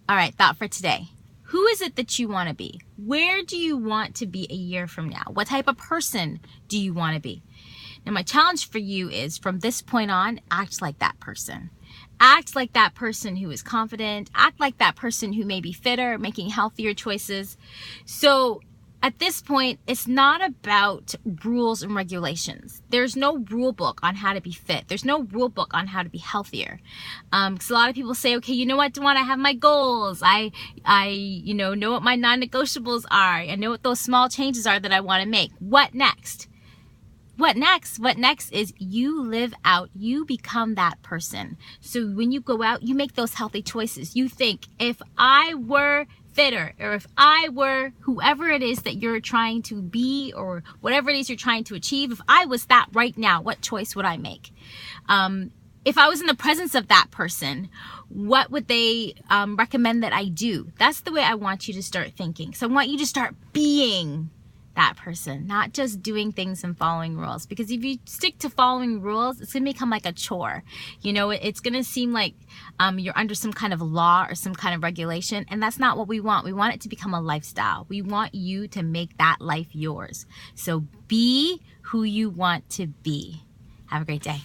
All right, thought for today. Who is it that you want to be? Where do you want to be a year from now? What type of person do you want to be? Now, my challenge for you is from this point on, act like that person. Act like that person who is confident. Act like that person who may be fitter, making healthier choices. So at this point, it's not about rules and regulations. There's no rule book on how to be fit. There's no rule book on how to be healthier. Because a lot of people say, okay, you know what, Dewan, I have my goals. I know what my non-negotiables are. I know what those small changes are that I want to make. What next? What next? What next is you live out, you become that person. So when you go out, you make those healthy choices. You think, if I were fitter, or if I were whoever it is that you're trying to be, or whatever it is you're trying to achieve, if I was that right now, what choice would I make? If I was in the presence of that person, what would they recommend that I do? That's the way I want you to start thinking. So I want you to start being that person, not just doing things and following rules. Because if you stick to following rules, it's going to become like a chore. You know, it's going to seem like you're under some kind of law or some kind of regulation. And that's not what we want. We want it to become a lifestyle. We want you to make that life yours. So be who you want to be. Have a great day.